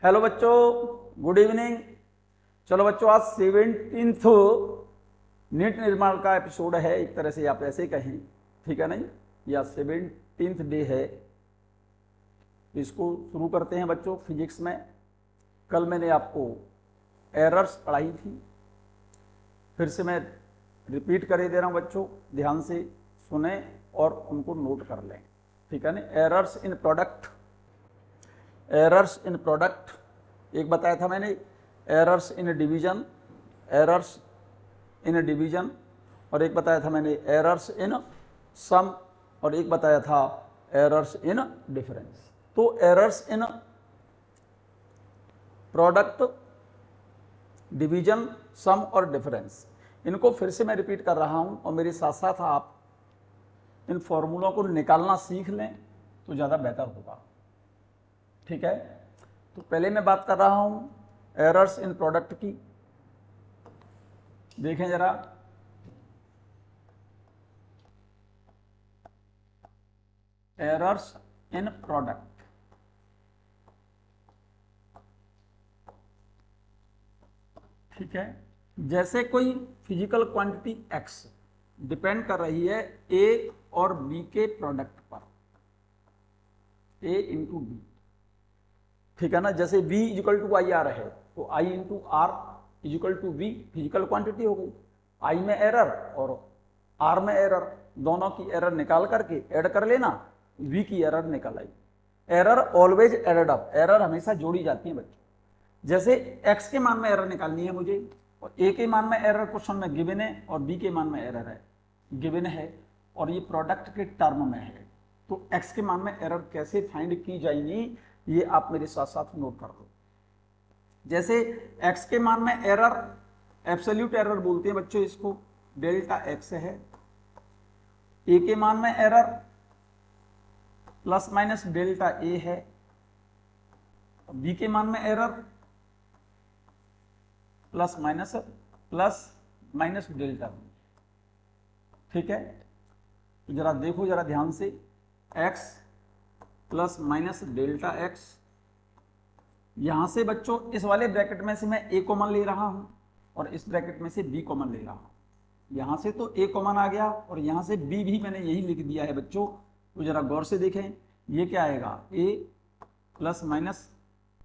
Hello बच्चों, good evening. चलो बच्चों, आज 17th नीट निर्माण का एपिसोड है, एक तरह से आप ऐसे कहें, ठीक है नहीं, या 17th डे है। इसको शुरू करते हैं बच्चों। फिजिक्स में कल मैंने आपको एरर्स पढ़ाई थी, फिर से मैं रिपीट करे दे रहा हूं बच्चों, ध्यान से सुने और उनको नोट कर लें, ठीक है ना। Errors in product, errors in product एक बताया था मैंने, errors in division, errors in division, और एक बताया था मैंने एरर्स इन सम, और एक बताया था एरर्स इन डिफरेंस। तो एरर्स इन प्रोडक्ट, डिवीजन, सम और डिफरेंस, इनको फिर से मैं रिपीट कर रहा हूं, और मेरे साथ साथ आप इन फॉर्मूलों को निकालना सीख लें तो ज़्यादा बेहतर होगा, ठीक है। तो पहले मैं बात कर रहा हूं एरर्स इन प्रोडक्ट की। देखें जरा, एरर्स इन प्रोडक्ट, ठीक है। जैसे कोई फिजिकल क्वांटिटी x डिपेंड कर रही है a और b के प्रोडक्ट पर, a इंटू बी, ठीक है ना। जैसे v equal to I R है, तो i into R equal to v physical quantity हो गई। i में एरर और r में एरर, दोनों की एरर निकाल करके ऐड कर लेना, v की एरर निकल आई। Error always added up, error हमेशा जोड़ी जाती है बच्चों। जैसे x के मान में एरर निकालनी है मुझे, और a के मान में एरर क्वेश्चन में गिवन है, और b के मान में एरर है गिवन है, और ये प्रोडक्ट के टर्म में है, तो x के मान में एरर कैसे फाइंड की जाएगी, ये आप मेरे साथ साथ नोट कर लो। जैसे x के मान में एरर, एब्सोल्यूट एरर बोलते हैं बच्चों इसको, डेल्टा x है। a के मान में error plus minus delta a है, b के मान में error plus minus delta B, ठीक है। तो जरा देखो जरा ध्यान से, x plus minus delta x, यहां से बच्चों इस वाले ब्रैकेट में से मैं a कॉमन ले रहा हूं, और इस ब्रैकेट में से b कॉमन ले रहा हूं। यहां से तो a कॉमन आ गया, और यहां से b भी मैंने यही लिख दिया है बच्चों। तो जरा गौर से देखें, ये क्या आएगा, a प्लस माइनस,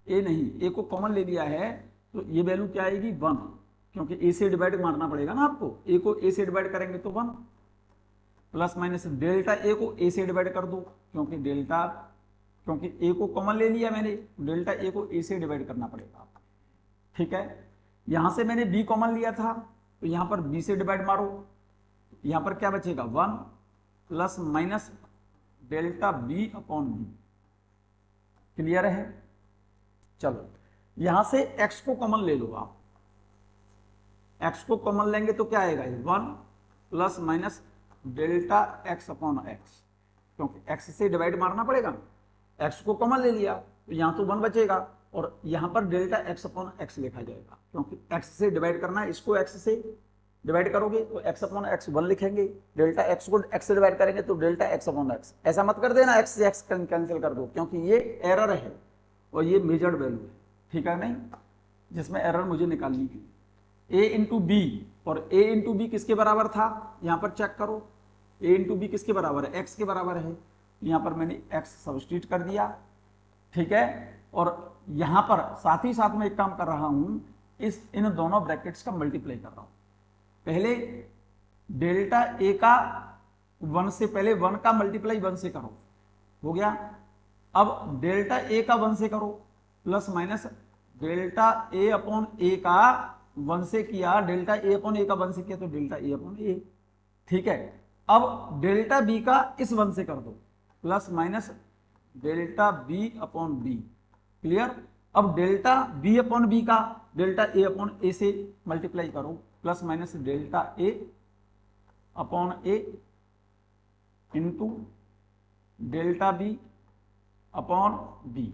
a नहीं, a को कॉमन ले लिया है, तो ये वैल्यू क्या आएगी 1, क्योंकि a से डिवाइड मारना पड़ेगा ना आपको, a को a से डिवाइड करेंगे तो 1, प्लस माइनस डेल्टा a को a से डिवाइड कर दो, क्योंकि a को कॉमन ले लिया मैंने, डेल्टा a को a से डिवाइड करना पड़ेगा, ठीक है। यहां से मैंने b कॉमन लिया था, तो यहां पर b से डिवाइड मारो, यहां पर क्या बचेगा 1 plus minus delta b upon b, clear है। चलो यहां से x को कॉमन ले लो आप, x को कॉमन लेंगे तो क्या आएगा 1 plus minus delta x upon x, क्योंकि x से डिवाइड मारना पड़ेगा, x को कॉमन ले लिया तो यहां तो 1 बचेगा, और यहां पर डेल्टा x अपॉन x लिखा जाएगा, क्योंकि x से डिवाइड करना है, इसको x से डिवाइड करोगे तो x अपॉन x 1 लिखेंगे, डेल्टा x को x से डिवाइड करेंगे तो डेल्टा x अपॉन x। ऐसा मत कर देना x से x कैंसिल कर दो, क्योंकि ये एरर है और ये मेजर्ड वैल्यू है, ठीक है नहीं, जिसमें एरर मुझे निकालनी है। a इंटू बी, और a इंटू बी किसके बराबर था, यहां पर चेक करो, a इंटू बी किसके बराबर है, x के बराबर है, यहां पर मैंने x सब्स्टिट्यूट कर दिया, ठीक है। और यहां पर साथ ही साथ में एक काम कर रहा हूं, इन दोनों ब्रैकेट्स का मल्टीप्लाई कर रहा हूं। पहले डेल्टा a का 1 से, पहले 1 का मल्टीप्लाई 1 से करो, हो गया। अब डेल्टा a का 1 से करो, plus minus delta a upon a का 1 से किया, डेल्टा a अपॉन a का 1 से किया तो डेल्टा a अपॉन a, ठीक है। अब डेल्टा b का इस 1 से कर दो, plus minus delta b upon b, clear. अब डेल्टा b अपॉन b का डेल्टा a अपॉन a से मल्टीप्लाई करो, plus minus delta a upon a into delta b upon b,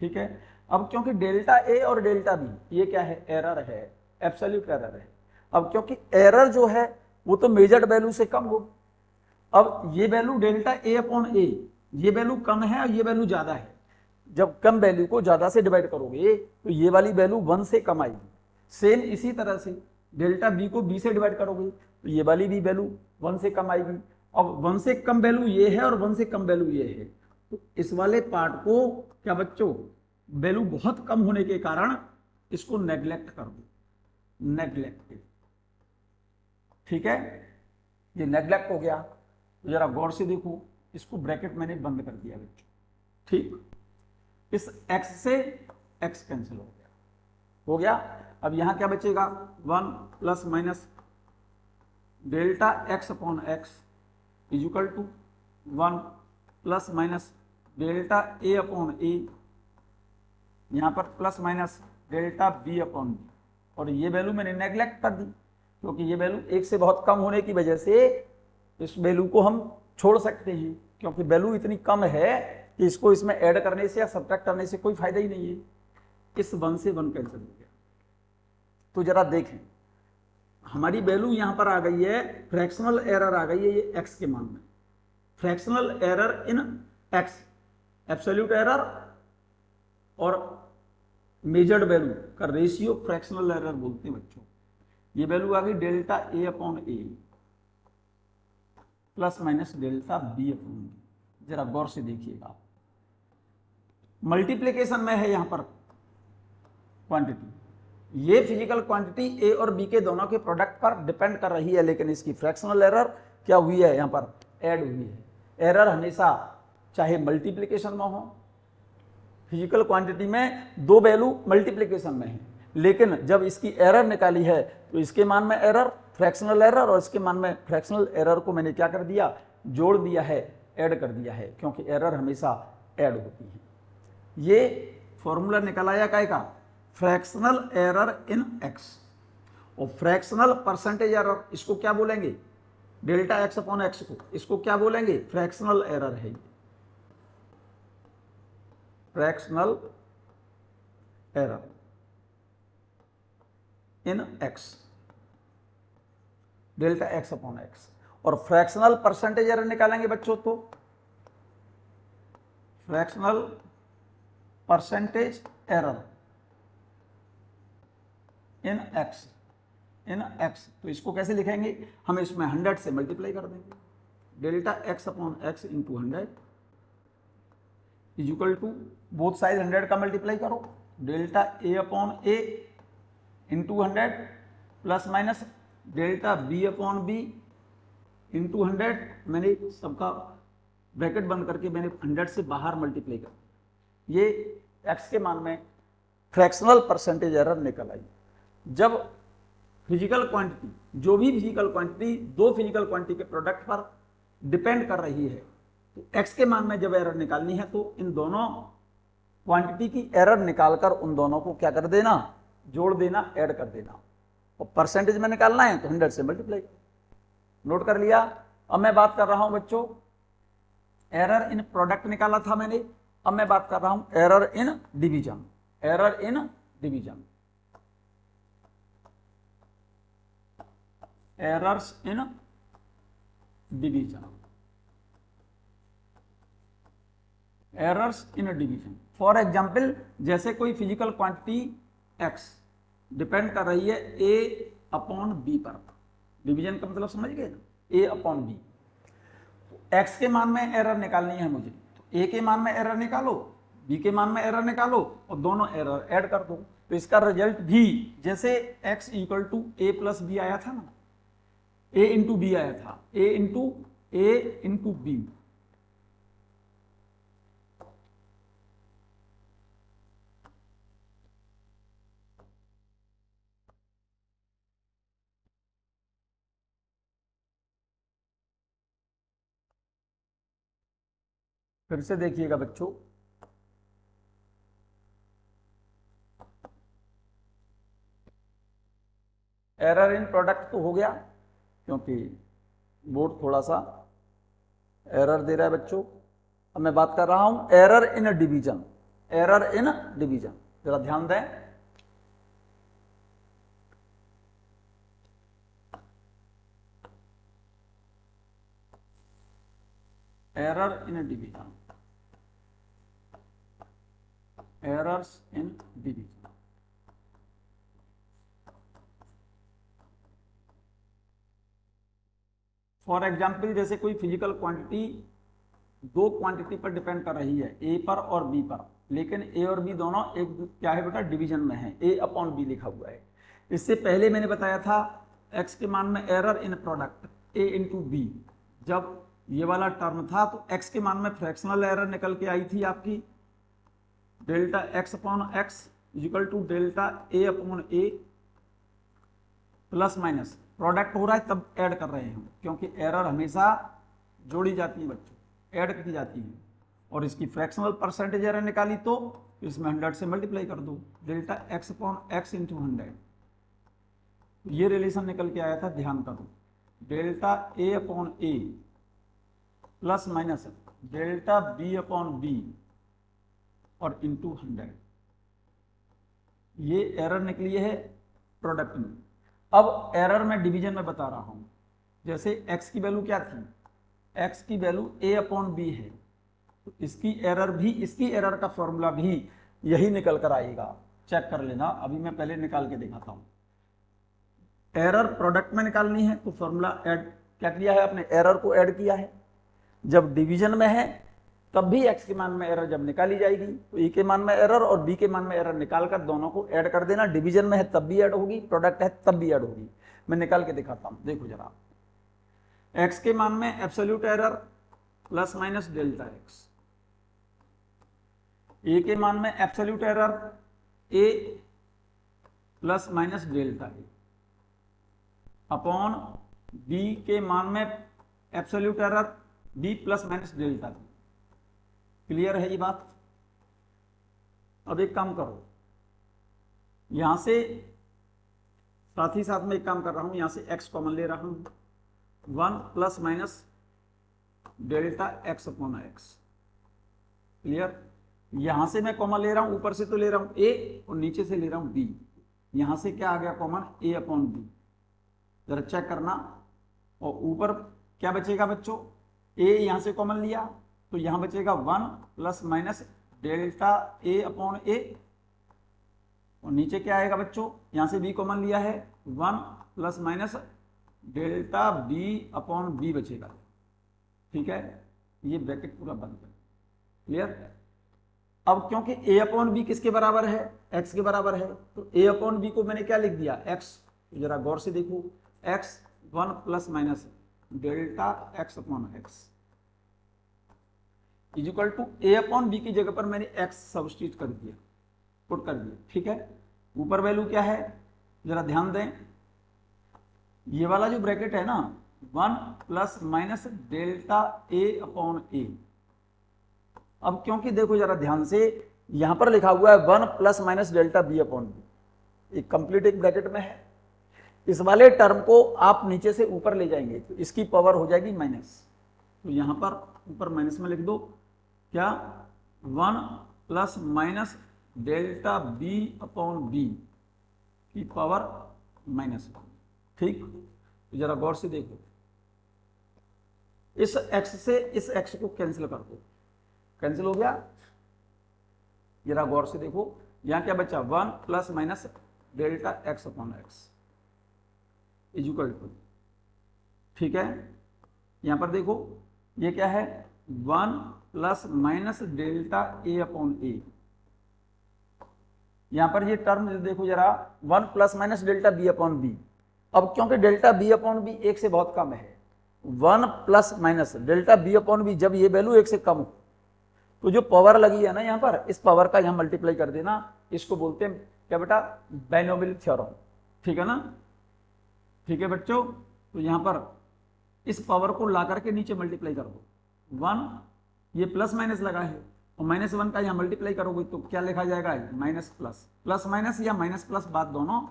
ठीक है। अब क्योंकि डेल्टा a और डेल्टा b ये क्या है, एरर है, एब्सोल्यूट एरर है। अब क्योंकि एरर जो है वो तो मेजर्ड वैल्यू से कम हो, अब ये value delta a upon a, ये वैल्यू कम है और ये वैल्यू ज्यादा है, जब कम वैल्यू को ज्यादा से डिवाइड करोगे तो ये वाली वैल्यू 1 से कम आएगी। सेम इसी तरह से डेल्टा बी को बी से डिवाइड करोगे तो ये वाली भी वैल्यू 1 से कम आएगी। अब 1 से कम वैल्यू ये है और 1 से कम वैल्यू ये है, तो इस वाले पार्ट को क्या बच्चों, वैल्यू बहुत कम होने के कारण इसको नेग्लेक्ट कर दो, नेग्लेक्टेड। ठीक है, ये नेग्लेक्ट हो गया। तो जरा गौर से देखो, इसको ब्रैकेट मैंने बंद कर दिया बच्चों। ठीक, इस x से x कैंसिल हो गया। अब यहां क्या बचेगा, 1 plus minus delta x upon x is equal to 1 plus minus delta a upon A, यहां पर plus minus delta b upon B. और ये वैल्यू मैंने नेग्लेक्ट कर दी क्योंकि ये वैल्यू 1 से बहुत कम होने की वजह से इस वैल्यू को हम छोड़ सकते हैं, क्योंकि वैल्यू इतनी कम है कि इसको इसमें ऐड करने से या सब्ट्रैक्ट करने से कोई फायदा ही नहीं है। इस 1 से 1 कैंसिल हो गया। तो जरा देखें, हमारी वैल्यू यहां पर आ गई है, फ्रैक्शनल एरर आ गई है ये x के मान में, fractional error in x, absolute error और मेजर्ड वैल्यू का रेशियो फ्रैक्शनल एरर बोलते हैं बच्चों। ये वैल्यू आ गई delta a upon A plus minus delta b upon B. जरा गौर से देखिएगा, मल्टीप्लीकेशन में है यहां पर क्वांटिटी, ये फिजिकल क्वांटिटी ए और बी के दोनों के प्रोडक्ट पर डिपेंड कर रही है, लेकिन इसकी फ्रैक्शनल एरर क्या हुई है, यहां पर ऐड हुई है। एरर हमेशा चाहे मल्टीप्लीकेशन में हो, फिजिकल क्वांटिटी में दो वैल्यू मल्टीप्लीकेशन में है, लेकिन जब इसकी एरर निकाली है तो इसके मान में एरर, फ्रैक्शनल एरर, और इसके मान में फ्रैक्शनल एरर को मैंने क्या कर दिया, जोड़ दिया है, ऐड कर दिया है, क्योंकि एरर हमेशा ऐड होती है। ये फॉर्मूला निकल आया काय का, फ्रैक्शनल एरर इन एक्स। और फ्रैक्शनल परसेंटेज एरर, इसको क्या बोलेंगे, डेल्टा एक्स अपॉन एक्स को, इसको क्या बोलेंगे, फ्रैक्शनल एरर है, फ्रैक्शनल एरर इन x, delta x upon x. और फ्रैक्शनल परसेंटेज एरर निकालेंगे बच्चों तो फ्रैक्शनल परसेंटेज एरर इन एक्स, इन एक्स। तो इसको कैसे लिखेंगे, हम इसमें 100 से मल्टीप्लाई कर देंगे, delta x upon x into 100 is equal to, both side 100 का मल्टीप्लाई करो, delta A upon A into 100 plus minus delta B upon B into 100। मैंने सबका ब्रैकेट बंद करके मैंने 100 से बाहर मल्टीप्लाई कर, ये x के मान में फ्रैक्शनल परसेंटेज एरर निकल आई। जब फिजिकल क्वांटिटी, जो भी फिजिकल क्वांटिटी दो फिजिकल क्वांटिटी के प्रोडक्ट पर डिपेंड कर रही है, तो x के मान में जब एरर निकालनी है तो इन दोनों क्वांटिटी की एरर निकालकर उन दोनों को क्या कर देना, जोड़ देना, ऐड कर देना। और परसेंटेज में निकालना है तो 100 से मल्टीप्लाई। नोट कर लिया। अब मैं बात कर रहा हूं बच्चों, एरर इन प्रोडक्ट निकाला था मैंने, अब मैं बात कर रहा हूं error in division, error in division, errors in division, errors in division. For example, जैसे कोई फिजिकल क्वांटिटी x डिपेंड कर रही है a अपॉन बी पर, डिवीजन का मतलब समझ गए ना, a अपॉन बी। x के मान में एरर निकालनी है मुझे, तो a के मान में एरर निकालो, b के मान में एरर निकालो और दोनों एरर ऐड कर दो। तो इसका रिजल्ट भी जैसे x equal to A plus B आया था ना, a इंटू बी आया था, a इंटू बी, फिर से देखिएगा बच्चों, एरर इन प्रोडक्ट तो हो गया, क्योंकि बोर्ड थोड़ा सा एरर दे रहा है बच्चों। अब मैं बात कर रहा हूं error in division, error in division, जरा ध्यान दें। Error in division, errors in division. For example जैसे कोई फिजिकल क्वांटिटी दो क्वांटिटी पर डिपेंड कर रही है, ए पर और बी पर, लेकिन ए और बी दोनों एक क्या है बेटा, डिवीजन में है, ए अपॉन बी लिखा हुआ है। इससे पहले मैंने बताया था एक्स के मान में error in product A into B, जब ये वाला टर्म था तो एक्स के मान में फ्रैक्शनल एरर निकल के आई थी आपकी, delta x upon x equal to delta A upon A plus minus product हो रहा है तब ऐड कर रहे हैं हम, क्योंकि एरर हमेशा जोड़ी जाती है बच्चों, ऐड की जाती है। और इसकी फ्रैक्शनल परसेंटेज एरर निकाली तो इसमें 100 से मल्टीप्लाई कर दो, delta x upon x into 100, ये रिलेशन निकल के आया था, ध्यान करो, डेल्टा ए अपॉन ए plus minus delta B upon B और इंटू 100, ये एरर निकली है प्रोडक्ट में। अब एरर मैं डिवीजन में बता रहा हूं, जैसे x की वैल्यू क्या थी, x की वैल्यू a अपॉन बी है, तो इसकी एरर भी, इसकी एरर का फॉर्मूला भी यही निकल कर आएगा, चेक कर लेना। अभी मैं पहले निकाल के दिखाता हूं। एरर प्रोडक्ट में निकालनी है तो फॉर्मूला ऐड क्या किया है आपने, एरर को ऐड किया है। जब डिवीजन में है तब भी x के मान में एरर जब निकाली जाएगी तो e के मान में एरर और b के मान में एरर निकालकर दोनों को ऐड कर देना। डिवीजन में है तब भी ऐड होगी, प्रोडक्ट है तब भी ऐड होगी। मैं निकाल के दिखाता हूं, देखो जरा। x के मान में absolute error plus minus delta x, a के मान में absolute error a plus minus delta a upon b के मान में absolute error b plus minus delta b। Clear है ये बात? अब एक काम करो, यहां से साथ ही साथ में एक काम कर रहा हूं, यहां से x कॉमन ले रहा हूं, 1 plus minus delta x upon x। Clear? यहां से मैं कॉमन ले रहा हूं, ऊपर से तो ले रहा हूं a और नीचे से ले रहा हूं b, यहां से क्या आ गया कॉमन, a अपॉन b। जरा चेक करना, और ऊपर क्या बचेगा बच्चों, a यहां से कॉमन लिया तो यहां बचेगा 1 plus minus delta a upon a, और नीचे क्या आएगा बच्चों, यहां से b कॉमन लिया है, 1 plus minus delta b upon b बचेगा। ठीक है, ये ब्रैकेट पूरा बंद कर। क्लियर? अब क्योंकि a अपॉन b किसके बराबर है, x के बराबर है, तो a अपॉन b को मैंने क्या लिख दिया, x। जरा गौर से देखो, x 1 plus minus delta x upon x equal to a upon b की जगह पर मैंने x सब्स्टिट्यूट कर दिया, पुट कर दिया। ठीक है, ऊपर वैल्यू क्या है जरा ध्यान दें, ये वाला जो ब्रैकेट है ना, 1 plus minus delta a upon a। अब क्योंकि देखो जरा ध्यान से, यहां पर लिखा हुआ है 1 plus minus delta b upon b, एक कंप्लीट एक ब्रैकेट में है। इस वाले टर्म को आप नीचे से ऊपर ले जाएंगे तो इसकी पावर हो जाएगी माइनस, तो यहां पर ऊपर माइनस में लिख दो क्या, 1 plus minus delta b upon b की पावर माइनस। ठीक, तो जरा गौर से देखो, इस x से इस x को कैंसिल कर दो, कैंसिल हो गया। जरा गौर से देखो, यहां क्या बचा, 1 plus minus delta x upon x equal to, ठीक है, यहां पर देखो ये क्या है, 1 plus minus delta a upon a। यहां पर ये टर्म देखो जरा, 1 plus minus delta b upon b। अब क्योंकि डेल्टा b अपॉन b 1 से बहुत कम है, 1 plus minus delta b upon b, जब ये वैल्यू 1 से कम हो तो जो पावर लगी है ना यहां पर, इस पावर का यहां मल्टीप्लाई कर देना, इसको बोलते हैं क्या बेटा, बाइनोमियल थ्योरम। ठीक है ना? ठीक है बच्चों, तो यहां पर इस पावर को ला करके नीचे मल्टीप्लाई कर दो, 1 ये प्लस माइनस लगा है और माइनस 1 का यहां मल्टीप्लाई करोगे तो क्या लिखा जाएगा, माइनस प्लस। प्लस माइनस या माइनस प्लस बात दोनों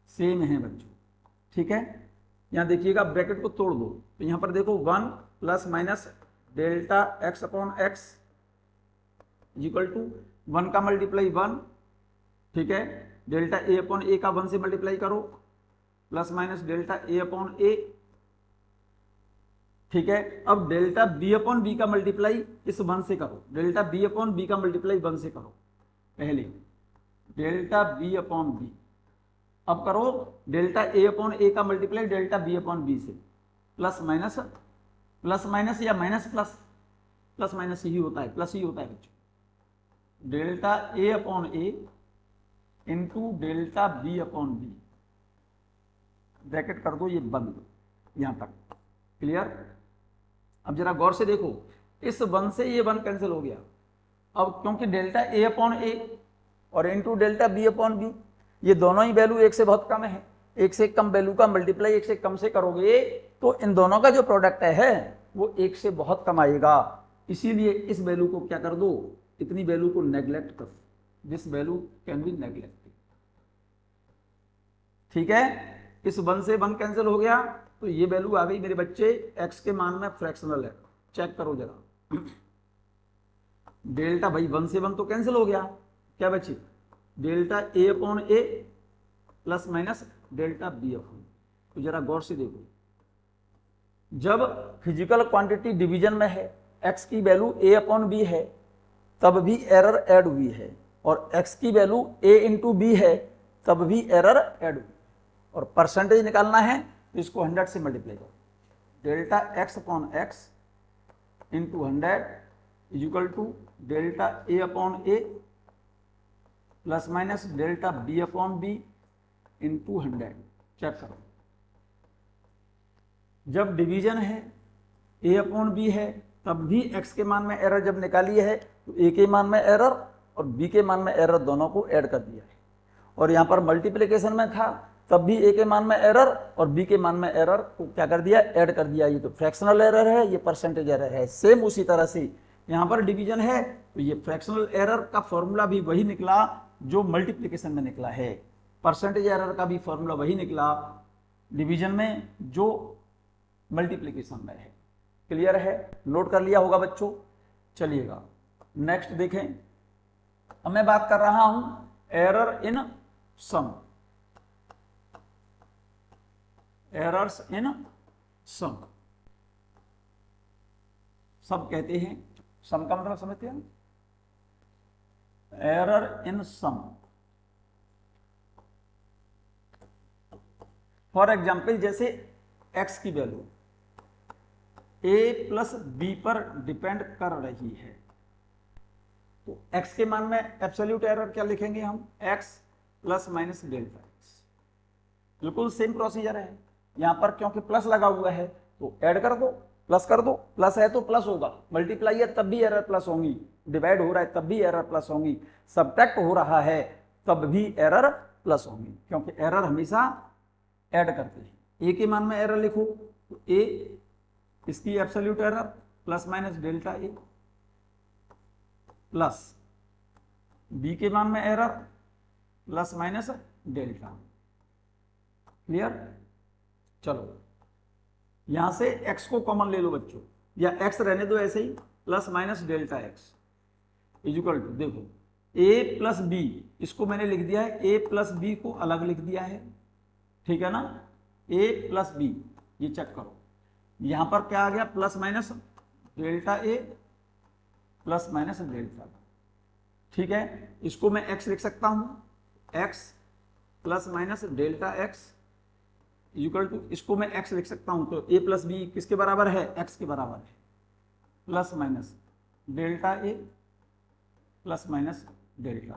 सेम है बच्चों। ठीक है, यहां देखिएगा ब्रैकेट को तोड़ दो, तो यहां पर देखो 1 plus minus delta x upon x equal to 1 का मल्टीप्लाई 1, ठीक है, डेल्टा a अपॉन a का 1 से मल्टीप्लाई करो, plus minus delta a upon a। ठीक है, अब डेल्टा b अपॉन b का मल्टीप्लाई इस 1 से करो, डेल्टा b अपॉन b का मल्टीप्लाई 1 से करो, पहले डेल्टा बी अपॉन बी, अब करो डेल्टा ए अपॉन ए का multiply delta B upon B से, प्लस माइनस या माइनस प्लस, प्लस माइनस ही होता है, प्लस ही होता है बच्चों। Delta A upon A into delta B upon B, bracket कर दो ये बंद, यहां तक क्लियर। अब जरा गौर से देखो, इस वन से ये वन कैंसिल हो गया। अब क्योंकि डेल्टा ए अपॉन ए और into delta B upon b, ये दोनों ही वैल्यू एक से बहुत कम है, एक से कम वैल्यू का मल्टीप्लाई एक से कम से करोगे तो इन दोनों का जो प्रोडक्ट है वो एक से बहुत कम आएगा। इसीलिए इस वैल्यू को क्या कर दो, इतनी वैल्यू को नेग्लेक्ट कर, this value can be neglected. ठीक है, इस वन से वन कैंसिल हो गया तो ये वैल्यू आ गई मेरे बच्चे एक्स के मान में फ्रैक्शनल है। चेक करो जरा, डेल्टा भाई वन से वन तो कैंसिल हो गया, क्या बचे डेल्टा ए अपॉन ए plus minus delta B upon. तो जरा गौर से देखो, जब फिजिकल क्वांटिटी डिवीजन में है, एक्स की वैल्यू ए अपॉन बी है, तब भी एरर ऐड हुई है, और एक्स की वैल्यू ए इंटू बी है, तब भी एरर ऐड हुई। और परसेंटेज निकालना है तो इसको 100 से मल्टीप्लाई करो, delta x upon x into 100 is equal to delta A upon A plus minus delta B upon B into 100। Check करो, जब डिवीजन है ए अपॉन बी है, तब भी एक्स के मान में एरर जब निकाली है तो ए के मान में एरर और बी के मान में एरर दोनों को ऐड कर दिया है। और यहां पर मल्टीप्लिकेशन में था तब भी ए के मान में एरर और बी के मान में एरर को क्या कर दिया, ऐड कर दिया। ये तो फ्रैक्शनल एरर है, ये परसेंटेज एरर है। सेम उसी तरह से यहां पर डिवीजन है तो ये फ्रैक्शनल एरर का फॉर्मूला भी वही निकला जो मल्टीप्लिकेशन में निकला है, परसेंटेज एरर का भी फॉर्मूला वही निकला डिवीजन में जो मल्टीप्लिकेशन में है। क्लियर है, नोट कर लिया होगा बच्चों। चलिएगा नेक्स्ट देखें, अब मैं बात कर रहा हूं error in some, errors in सम। सब कहते हैं, सम का मतलब समझते हैं, error in sum. For example जैसे x की वैल्यू a प्लस बी पर डिपेंड कर रही है, तो x के मान में एब्सोल्यूट एरर क्या लिखेंगे हम, x plus minus delta x। बिल्कुल सेम प्रोसीजर है, यहां पर क्योंकि प्लस लगा हुआ है तो ऐड कर दो, प्लस कर दो, प्लस है तो प्लस होगा, मल्टीप्लाई है तब भी एरर प्लस होंगी, डिवाइड हो रहा है तब भी एरर प्लस होंगी, सब्ट्रैक्ट हो रहा है तब भी एरर प्लस होंगी, क्योंकि एरर हमेशा ऐड करते हैं। ए के मान में एरर लिखो तो ए इसकी absolute error plus minus delta ए, प्लस बी के मान में error plus minus delta. Clear, चलो यहां से x को कॉमन ले लो बच्चों, या x रहने दो ऐसे ही, plus minus delta x is equal to, देखो a प्लस बी, इसको मैंने लिख दिया है a प्लस बी को अलग लिख दिया है, ठीक है ना, a प्लस बी, ये चेक करो यहां पर क्या आ गया, प्लस माइनस डेल्टा ए प्लस माइनस डेल्टा, ठीक है। इसको मैं x लिख सकता हूं, x plus minus delta x equal to, इसको मैं x लिख सकता हूं, तो a प्लस बी किसके बराबर है, x के बराबर है, प्लस माइनस डेल्टा ए प्लस माइनस डेल्टा।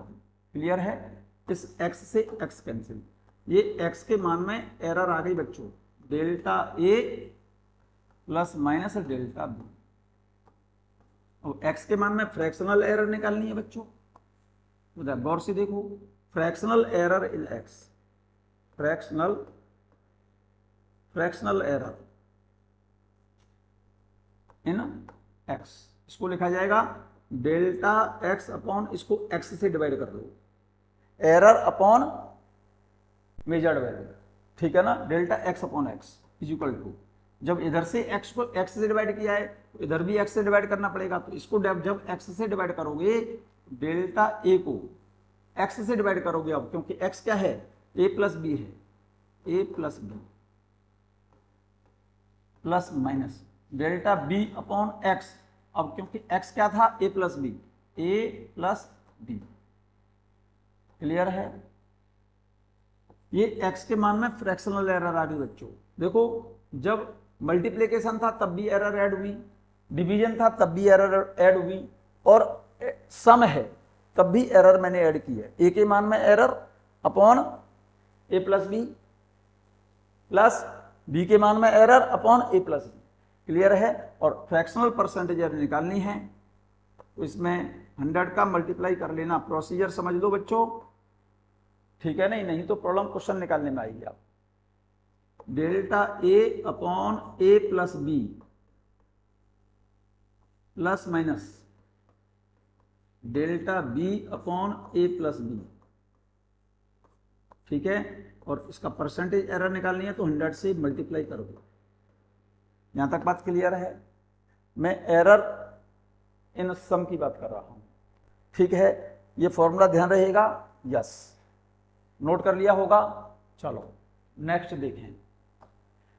क्लियर है, इस x से x कैंसिल, ये x के मान में एरर आ गई बच्चों, delta a plus minus delta b. और x के मान में फ्रैक्शनल एरर निकालनी है बच्चों, उधर गौर से देखो, fractional error in x, fractional error in x, इसको लिखा जाएगा डेल्टा x अपॉन, इसको x से डिवाइड कर दो, एरर अपॉन मेजर्ड वैल्यू, ठीक है ना, delta x upon x is equal to, जब इधर से x को x से डिवाइड किया है तो इधर भी x से डिवाइड करना पड़ेगा, तो इसको जब x से डिवाइड करोगे डेल्टा a को x से डिवाइड करोगे, अब क्योंकि x क्या है, a प्लस बी है, a plus B plus minus delta b upon x, अब क्योंकि x क्या था, a plus b, a plus b, clear है? ये x के मान में फ्रैक्शनल एरर आ गई बच्चों। देखो जब मल्टीप्लिकेशन था तब भी एरर ऐड हुई, डिवीजन था तब भी एरर ऐड हुई, और सम है तब भी एरर मैंने ऐड की है। ए के मान में एरर अपॉन ए प्लस बी, प्लस बी के मान में एरर अपॉन ए प्लस बी। क्लियर है? और फ्रैक्शनल परसेंटेज निकालनी है तो इसमें 100 का मल्टीप्लाई कर लेना। प्रोसीजर समझ लो बच्चों, ठीक है? नहीं तो प्रॉब्लम क्वेश्चन निकालने में आएगी आप। डेल्टा ए अपॉन ए plus B plus minus delta B upon ए प्लस बी, ठीक है? और इसका परसेंटेज एरर निकालनी है तो 100 से मल्टीप्लाई कर दो। यहां तक बात क्लियर है? मैं एरर इन सम की बात कर रहा हूं, ठीक है? ये फॉर्मूला ध्यान रहेगा, यस नोट कर लिया होगा। चलो नेक्स्ट देखें,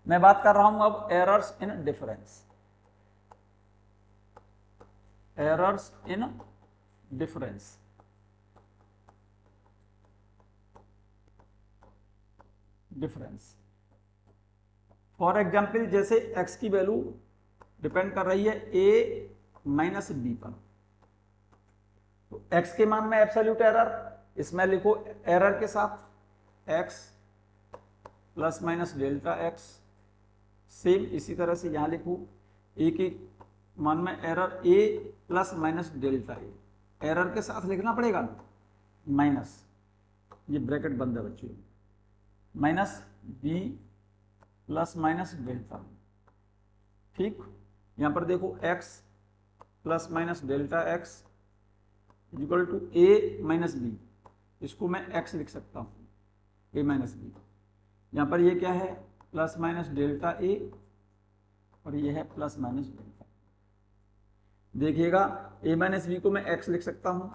मैं बात कर रहा हूं अब errors in difference. Errors in difference, for example जैसे x की वैल्यू डिपेंड कर रही है a माइनस बी पर, तो x के मान में एब्सोल्यूट एरर, इसमें लिखो एरर के साथ x plus minus delta x। Same इसी तरह से यहां लिखो a के मान में error a plus minus delta a, error के साथ लिखना पड़ेगा माइनस, ये ब्रैकेट बंद है बच्चों, minus b plus minus delta. ठीक, यहां पर देखो x plus minus delta x equal to a minus b, इसको मैं x लिख सकता हूं a माइनस बी। यहां पर ये क्या है, प्लस माइनस डेल्टा a, और ये है प्लस माइनस डेल्टा। देखिएगा a माइनस बी को मैं x लिख सकता हूं,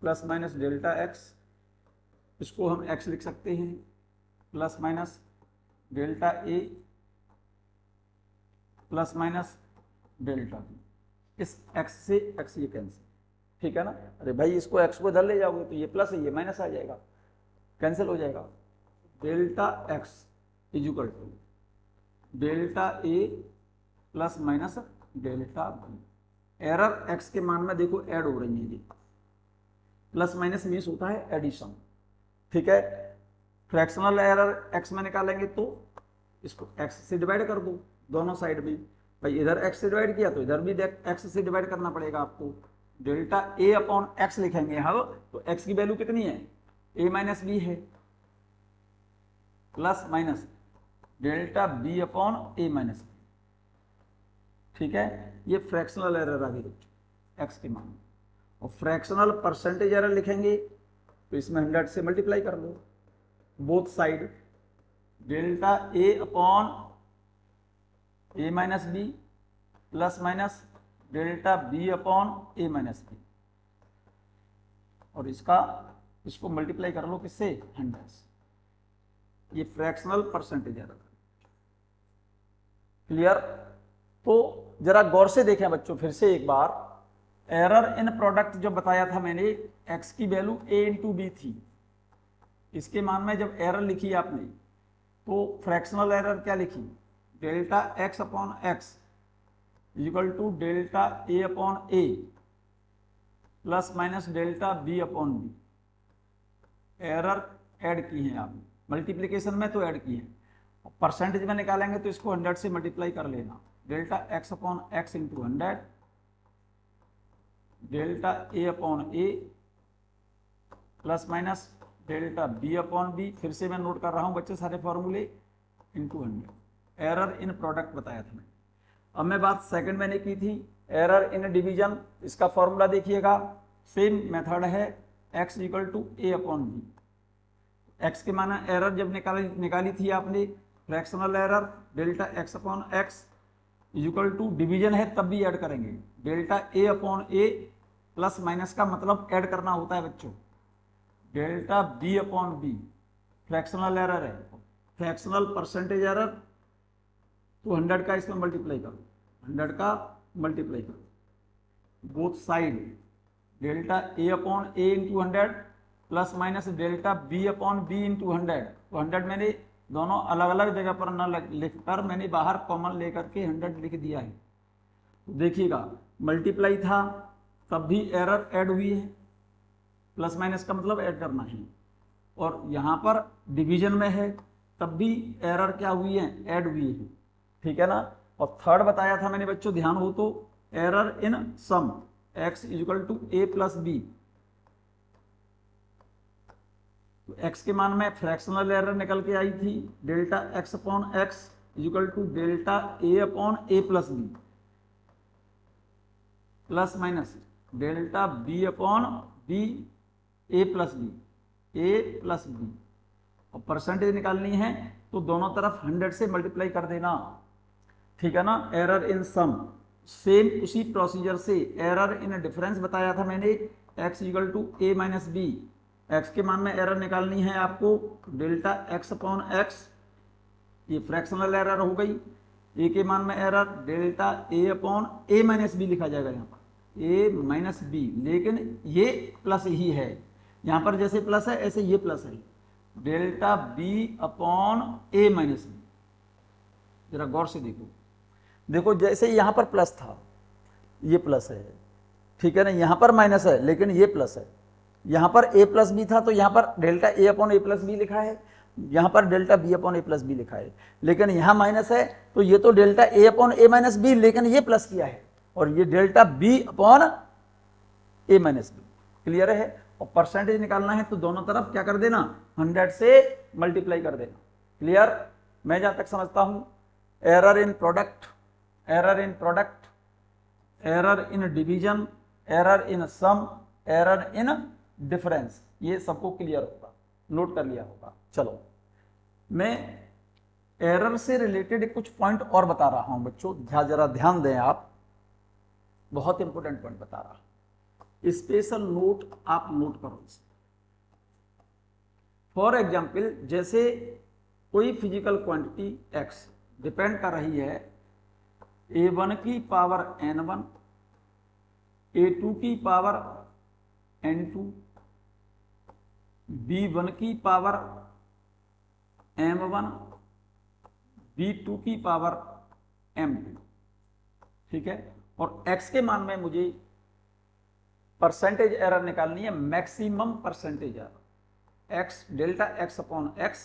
प्लस माइनस डेल्टा x, इसको हम x लिख सकते हैं, plus minus delta a plus minus delta b। इस x से x ये कैंसिल, ठीक है ना? अरे भाई इसको x को इधर ले जाओगे तो ये प्लस है ये माइनस आ जाएगा, कैंसिल हो जाएगा। Delta x is equal to delta a plus minus delta b। Error x के मान में देखो ऐड हो रही है, ये प्लस माइनस मीन्स होता है एडिशन, ठीक है? फ्रैक्शनल एरर x में निकालेंगे तो इसको x से डिवाइड कर दो दोनों साइड में। भाई इधर x से डिवाइड किया तो इधर भी x से डिवाइड करना पड़ेगा आपको। डेल्टा a अपॉन x लिखेंगे हम, तो x की वैल्यू कितनी है, a माइनस बी है, plus minus delta b upon a minus b, ठीक है? ये फ्रैक्शनल एरर आ गई x के मान। और फ्रैक्शनल परसेंटेज एरर लिखेंगे तो इसमें 100 से मल्टीप्लाई कर लो both side, delta a upon a minus B plus minus delta b upon a minus B, और इसको मल्टीप्लाई कर लो किससे, 100 से। ये फ्रैक्शनल परसेंटेज एरर। क्लियर? तो जरा गौर से देखें बच्चों फिर से एक बार, एरर इन प्रोडक्ट जो बताया था मैंने, x की वैल्यू a इंटू बी थी, इसके मान में जब एरर लिखी आपने तो फ्रैक्शनल एरर क्या लिखी, delta x upon x equal to delta a upon a plus minus delta b upon b. Error add की है आपने, मल्टीप्लिकेशन में तो ऐड की है, परसेंटेज में निकालेंगे तो इसको 100 से मल्टीप्लाई कर लेना, delta x upon x into 100 delta a upon a plus minus delta b upon b। फिर से मैं नोट कर रहा हूं बच्चे सारे फॉर्मूले, इंटू 100। एरर इन प्रोडक्ट बताया था मैं। अब मैं बात सेकंड मैंने की थी एरर इन डिवीजन, इसका फॉर्मूला देखिएगा, सेम मेथड है, x equal to a upon b. x के माना एरर जब निकाली थी आपने, fractional error delta x upon x equal to division है तब भी ऐड करेंगे, delta a upon a plus minus का मतलब ऐड करना होता है बच्चों, delta b upon b। Fractional error है, फ्रैक्शनल परसेंटेज एरर, तो 100 का इसमें मल्टीप्लाई करो, 100 का मल्टीप्लाई करो both side, delta a upon a into 100 plus minus delta B upon B into 100। तो 100 मैंने दोनों अलग अलग जगह पर न लिखकर मैंने बाहर कॉमन लेकर के 100 लिख दिया है। तो देखिएगा मल्टीप्लाई था तब भी एरर ऐड हुई है, प्लस माइनस का मतलब ऐड करना है, और यहाँ पर डिवीजन में है तब भी एरर क्या हुई है, ऐड हुई है, ठीक है ना। और थर्ड बताया था मैंने बच्चों, ध्यान हो तो, error in sum x equal to a plus b. तो x के मान में फ्रैक्शनल एरर निकल के आई थी, delta x upon x equal to delta a upon a plus B, plus minus delta b upon b a plus b. और percentage निकालनी है तो दोनों तरफ 100 से मल्टीप्लाई कर देना, ठीक है ना। एरर इन सम, सेम उसी प्रोसीजर से एरर इन डिफरेंस बताया था मैंने, x equal to a minus b. x के मान में एरर निकालनी है आपको, डेल्टा x अपॉन x, ये फ्रैक्शनल एरर हो गई। a के मान में error delta a upon a minus b लिखा जाएगा यहाँ पर, a माइनस बी, लेकिन ये प्लस ही है, यहाँ पर जैसे प्लस है ऐसे ये प्लस है, delta b upon a minus b. जरा गौर से देखो, देखो जैसे यहां पर प्लस था, ये प्लस है, ठीक है ना, यहां पर माइनस है लेकिन ये प्लस है, यहां पर a प्लस बी था तो यहां पर delta a upon a plus b लिखा है, यहां पर delta b upon a plus b लिखा है, लेकिन यहां माइनस है तो ये तो delta a upon a minus b, लेकिन ये प्लस किया है, और ये delta b upon a minus b. Clear है। और परसेंटेज निकालना है तो दोनों तरफ क्या कर देना, 100 से मल्टीप्लाई कर देना। क्लियर। मैं जहां तक समझता हूं, error in product, error in product, error in division, error in sum, error in difference, ये सबको क्लियर होगा, नोट कर लिया होगा। चलो मैं एरर से रिलेटेड कुछ पॉइंट और बता रहा हूं बच्चों, जरा ध्यान दें आप, बहुत इंपॉर्टेंट पॉइंट बता रहा हूं, स्पेशल नोट आप नोट करो इसे। फॉर एग्जाम्पल, जैसे कोई फिजिकल क्वांटिटी x डिपेंड कर रही है a1 की पावर n1, a2 की पावर n2, b1 की पावर m1, b2 की पावर m2, ठीक है। और x के मान में मुझे परसेंटेज एरर निकालनी है, maximum percentage error, x delta x upon x,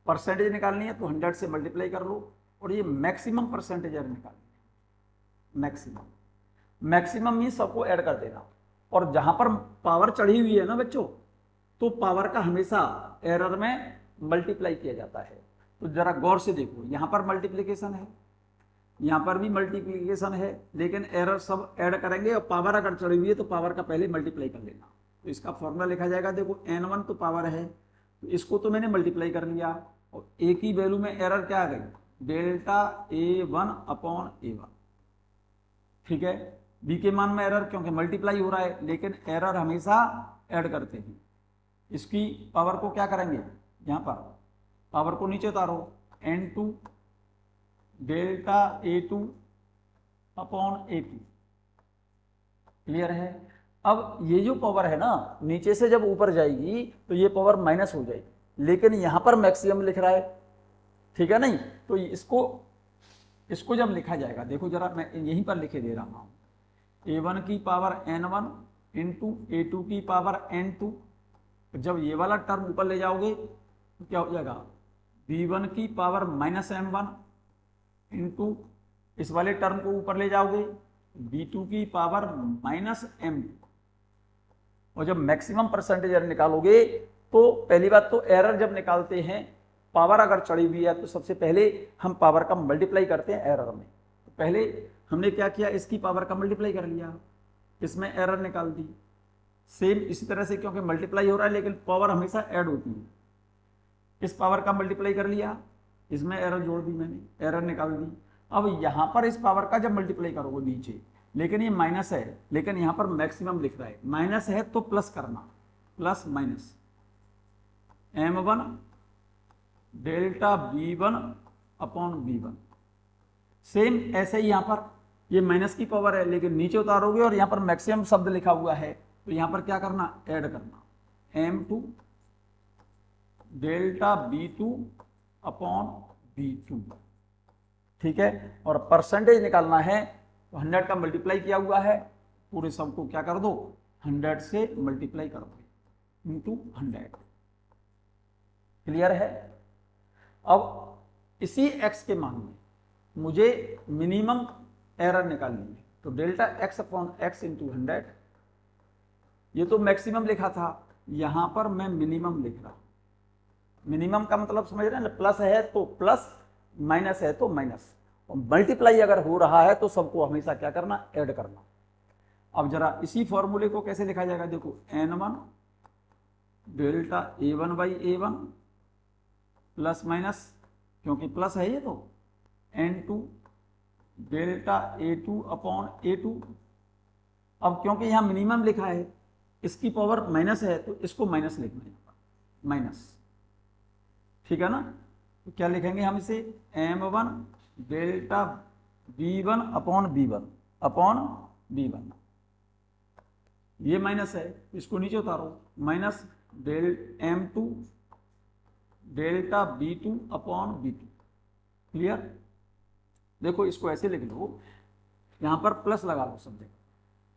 percentage निकालनी है तो 100 से मल्टीप्लाई कर लो, और ये मैक्सिमम परसेंटेज एरर निकालनी है। मैक्सिमम मीन सबको ऐड कर देना, और जहां पर पावर चढ़ी हुई है ना बच्चों, तो पावर का हमेशा एरर में मल्टीप्लाई किया जाता है। तो जरा गौर से देखो, यहां पर मल्टीप्लीकेशन है, यहां पर भी मल्टीप्लीकेशन है, लेकिन एरर सब ऐड करेंगे, और पावर अगर चढ़ी हुई है तो पावर का पहले मल्टीप्लाई कर लेना। तो इसका फॉर्मूला लिखा जाएगा, देखो n1 तो पावर है, तो इसको तो मैंने मल्टीप्लाई कर लिया, और a की वैल्यू में एरर क्या आ गई, डेल्टा a1 अपॉन a1, ठीक है। b के मान में एरर, क्योंकि मल्टीप्लाई हो रहा है, लेकिन एरर हमेशा ऐड करते हैं। इसकी पावर को क्या करेंगे, यहां पर पावर को नीचे उतारो, n2 delta a2 upon a2। Clear है। अब ये जो पावर है ना, नीचे से जब ऊपर जाएगी तो ये पावर माइनस हो जाएगी, लेकिन यहां पर मैक्सिमम लिख रहा है, ठीक है नहीं। तो इसको जब लिखा जाएगा, देखो जरा मैं यहीं पर लिखे दे रहा हूं, a1 की पावर n1 इंटू a2 की पावर n2। जब ये वाला टर्म ऊपर ले जाओगे तो क्या हो जाएगा, b1 की पावर माइनस m1 इंटू इस वाले टर्म को ऊपर ले जाओगे b2 की पावर माइनस m। और जब मैक्सिमम परसेंटेज एरर निकालोगे तो पहली बात तो एरर जब निकालते हैं, पावर अगर चढ़ी हुई है तो सबसे पहले हम पावर का मल्टीप्लाई करते हैं एरर में। तो पहले हमने क्या किया, इसकी पावर का मल्टीप्लाई कर लिया, इसमें एरर निकाल दी। सेम इसी तरह से, क्योंकि मल्टीप्लाई हो रहा है लेकिन पावर हमेशा ऐड होती है, इस पावर का मल्टीप्लाई कर लिया, इसमें एरर जोड़ दी मैंने, एरर निकाल दी। अब यहां पर इस पावर का जब मल्टीप्लाई करोगे नीचे, लेकिन ये माइनस है, लेकिन यहां पर मैक्सिमम लिख रहा है, माइनस है तो प्लस करना, plus minus m1 delta b1 upon b1। Same ऐसे ही यहां पर ये माइनस की पावर है, लेकिन नीचे उतारोगे और यहां पर मैक्सिमम शब्द लिखा हुआ है, तो यहां पर क्या करना, ऐड करना, M2 delta B2 upon B2, ठीक है। और परसेंटेज निकालना है तो 100 का मल्टीप्लाई किया हुआ है, पूरे सब को क्या कर दो 100 से मल्टीप्लाई कर दो इंटू 100। क्लियर है। अब इसी x के मान में मुझे मिनिमम एरर निकालनी है, तो delta x upon x into 100, ये तो मैक्सिमम लिखा था, यहां पर मैं मिनिमम लिख रहा हूं। मिनिमम का मतलब समझ रहे हैं ना, प्लस है तो प्लस, माइनस है तो माइनस, और मल्टीप्लाई अगर हो रहा है तो सबको हमेशा क्या करना, ऐड करना। अब जरा इसी फॉर्मूले को कैसे लिखा जाएगा, देखो n1 delta a1 by a1 plus minus, क्योंकि प्लस है ये, तो n2 delta a2 upon a2। अब क्योंकि यहां मिनिमम लिखा है, इसकी पावर माइनस है तो इसको माइनस लिखना है, माइनस, ठीक है ना। तो क्या लिखेंगे हम इसे, m1 delta b1 upon b1 upon b1, ये माइनस है, इसको नीचे उतारो, minus del m2 delta b2 upon b2। Clear. देखो इसको ऐसे लिख लो, यहां पर प्लस लगा लो सब जगह,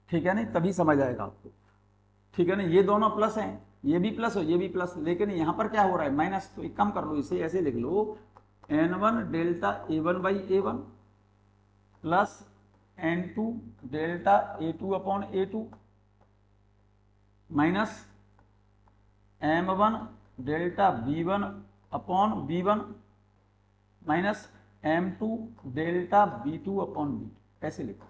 ठीक है नहीं, तभी समझ आएगा आपको, ठीक है ना। ये दोनों प्लस हैं, ये भी प्लस और ये भी प्लस, लेकिन यहां पर क्या हो रहा है, माइनस, तो एक काम कर लो, इसे ऐसे लिख लो, n1 delta a1 by a1 plus n2 delta a2 upon a2 minus m1 delta b1 upon b1 minus m2 delta b2 upon b2, ऐसे लिखो।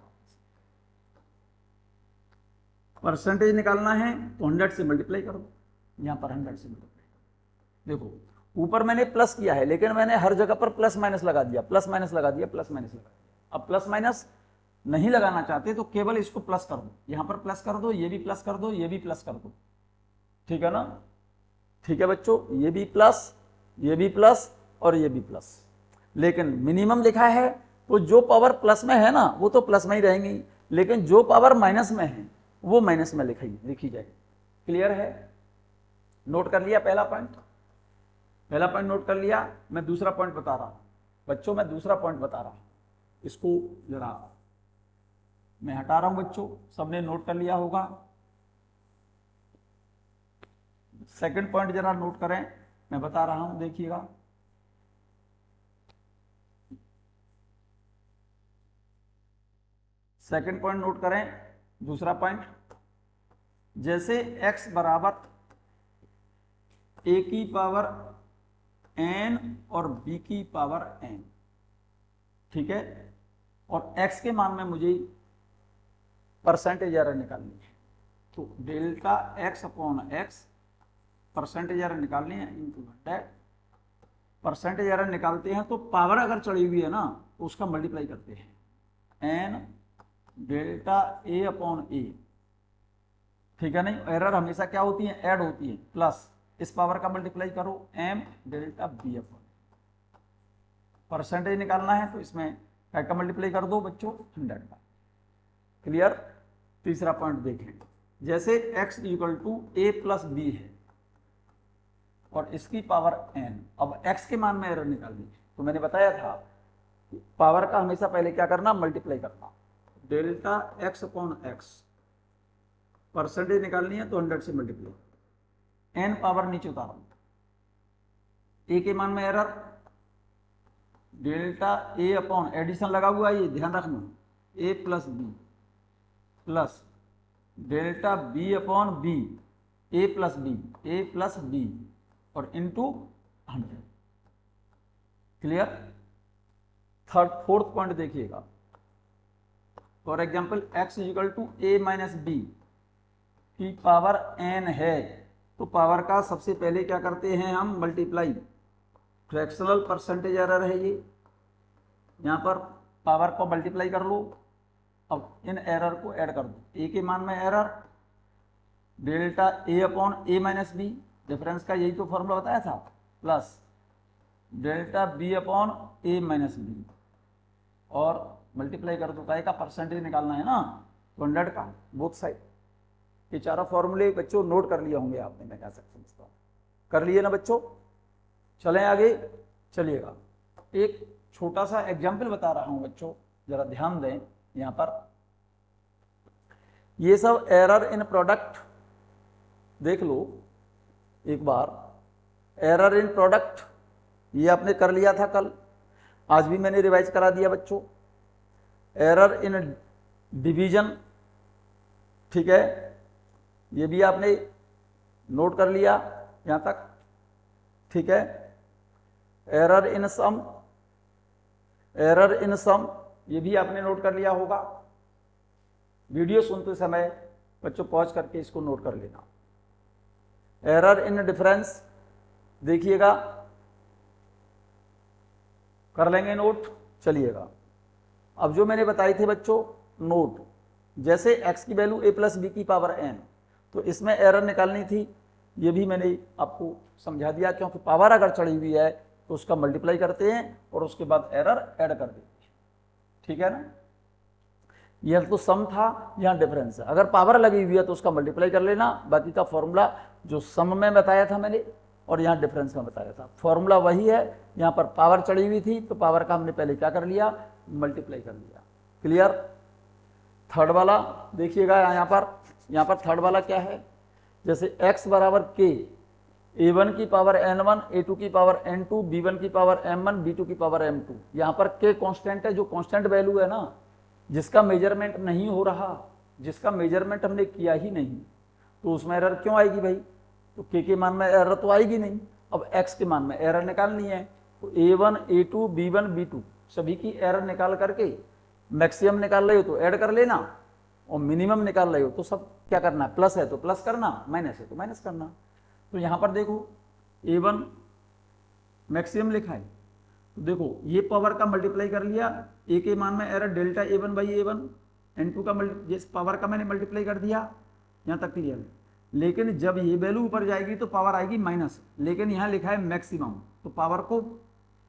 परसेंटेज निकालना है तो 100 से मल्टीप्लाई कर दो, यहां पर 100 से मल्टीप्लाई करो। देखो ऊपर मैंने प्लस किया है, लेकिन मैंने हर जगह पर प्लस माइनस लगा दिया, प्लस माइनस लगा दिया, प्लस माइनस लगा दिया। अब प्लस माइनस नहीं लगाना चाहते तो केवल इसको प्लस कर दो, यहां पर प्लस कर दो, ये भी प्लस कर दो, ये भी प्लस कर दो, ठीक है ना। ठीक है बच्चों, ये भी प्लस, ये भी प्लस और ये भी प्लस, लेकिन मिनिमम लिखा है तो जो पावर प्लस में है ना वो तो प्लस में ही रहेंगी, लेकिन जो पावर माइनस में है वो माइनस में लिखी जाएगी। क्लियर है। नोट कर लिया पहला पॉइंट, पहला पॉइंट नोट कर लिया। मैं दूसरा पॉइंट बता रहा हूं बच्चों, मैं दूसरा पॉइंट बता रहा हूं, इसको जरा मैं हटा रहा हूं बच्चों, सबने नोट कर लिया होगा। सेकंड पॉइंट जरा नोट करें, मैं बता रहा हूं, देखिएगा। सेकंड पॉइंट नोट करें, दूसरा पॉइंट, जैसे x बराबर a की पावर n और b की पावर n, ठीक है, और x के मान में मुझे परसेंटेज एरर निकालनी है, तो delta x upon x percentage error निकालनी है इंटू 100। परसेंटेज एरर निकालते हैं तो पावर अगर चढ़ी हुई है ना तो उसका मल्टीप्लाई करते हैं, n डेल्टा a अपॉन ए, ठीक है नहीं। एरर हमेशा क्या होती है, ऐड होती है, प्लस इस पावर का मल्टीप्लाई करो m delta b upon. Percentage निकालना है तो इसमें क्या का मल्टीप्लाई कर दो बच्चों, 100 का। क्लियर। तीसरा पॉइंट देखें, जैसे x equal to a plus b है और इसकी पावर n, अब x के मान में एरर निकालनी है, तो मैंने बताया था पावर का हमेशा पहले क्या करना, मल्टीप्लाई करना, delta x upon x, percentage निकालनी है तो 100 से मल्टीप्लाई, n पावर नीचे उतारो, a के मान में error, delta a upon addition लगा हुआ है, ये ध्यान रखना, a plus B plus delta b upon b, a plus b और इंटू 100। क्लियर। फोर्थ पॉइंट देखिएगा, for example x equal to a minus b की पावर n है, तो पावर का सबसे पहले क्या करते हैं हम, मल्टीप्लाई। फ्रैक्शनल परसेंटेज एरर है ये, यहां पर पावर को मल्टीप्लाई कर लो, अब इन एरर को ऐड कर दो, a के मान में error, delta a upon a minus b, difference का यही तो फॉर्मूला बताया था, plus delta b upon a minus B, और मल्टीप्लाई कर दो, का परसेंटेज निकालना है ना, 100 का बोथ साइड। ये चारों फॉर्मूले बच्चों नोट कर लिए होंगे आपने, मैं कैसा समझता हूँ, कर लिए ना बच्चों। चलें आगे, चलिएगा एक छोटा सा एग्जाम्पल बता रहा हूं बच्चों, जरा ध्यान दें। यहां पर ये सब एरर इन प्रोडक्ट देख लो एक बार। एरर इन प्रोडक्ट ये आपने कर लिया था कल, आज भी मैंने रिवाइज करा दिया बच्चों। एरर इन डिवीजन, ठीक है, ये भी आपने नोट कर लिया यहां तक, ठीक है। Error in sum, error in सम ये भी आपने नोट कर लिया होगा। वीडियो सुनते समय बच्चों पॉज करके इसको नोट कर लेना। एरर इन डिफरेंस देखिएगा, कर लेंगे नोट, चलिएगा। अब जो मैंने बताई थे बच्चों नोट, जैसे x की वैल्यू a प्लस बी की पावर n, तो इसमें एरर निकालनी थी, ये भी मैंने आपको समझा दिया, क्योंकि पावर अगर चढ़ी हुई है तो उसका मल्टीप्लाई करते हैं और उसके बाद एरर ऐड कर देते हैं, ठीक है ना। यह तो सम था, यहाँ डिफरेंस है। अगर पावर लगी हुई है तो उसका मल्टीप्लाई कर लेना, बाकी का फॉर्मूला जो सम में बताया था मैंने और यहाँ डिफरेंस में बताया था, फॉर्मूला वही है। यहाँ पर पावर चढ़ी हुई थी तो पावर का हमने पहले क्या कर लिया, मल्टीप्लाई कर लिया। क्लियर। थर्ड वाला देखिएगा यहाँ पर थर्ड वाला क्या है, जैसे x बराबर k, a1 की पावर n1, a2 की पावर n2, b1 की पावर m1, b2 की पावर m2। यहाँ पर k कांस्टेंट है, जो कांस्टेंट वैल्यू है ना, जिसका मेजरमेंट नहीं हो रहा, जिसका मेजरमेंट हमने किया ही नहीं, तो उसमें एरर क्यों आएगी भाई, तो k के मान में एरर तो आएगी नहीं। अब x के मान में एरर निकालनी है, तो a1, a2, b1, b2 सभी की एरर निकाल करके मैक्सिमम निकाल रहे हो तो ऐड कर लेना, और मिनिमम निकाल रहे हो तो सब क्या करना है, प्लस है तो प्लस करना, माइनस है तो माइनस करना। तो यहां पर देखो a1 मैक्सिमम लिखा है, तो देखो ये पावर का मल्टीप्लाई कर लिया, a के मान में error delta a1 by a1, n2 का जिस पावर का मैंने मल्टीप्लाई कर दिया, यहां तक क्लियर है। लेकिन जब ये वैल्यू ऊपर जाएगी तो पावर आएगी माइनस, लेकिन यहां लिखा है मैक्सिमम, तो पावर को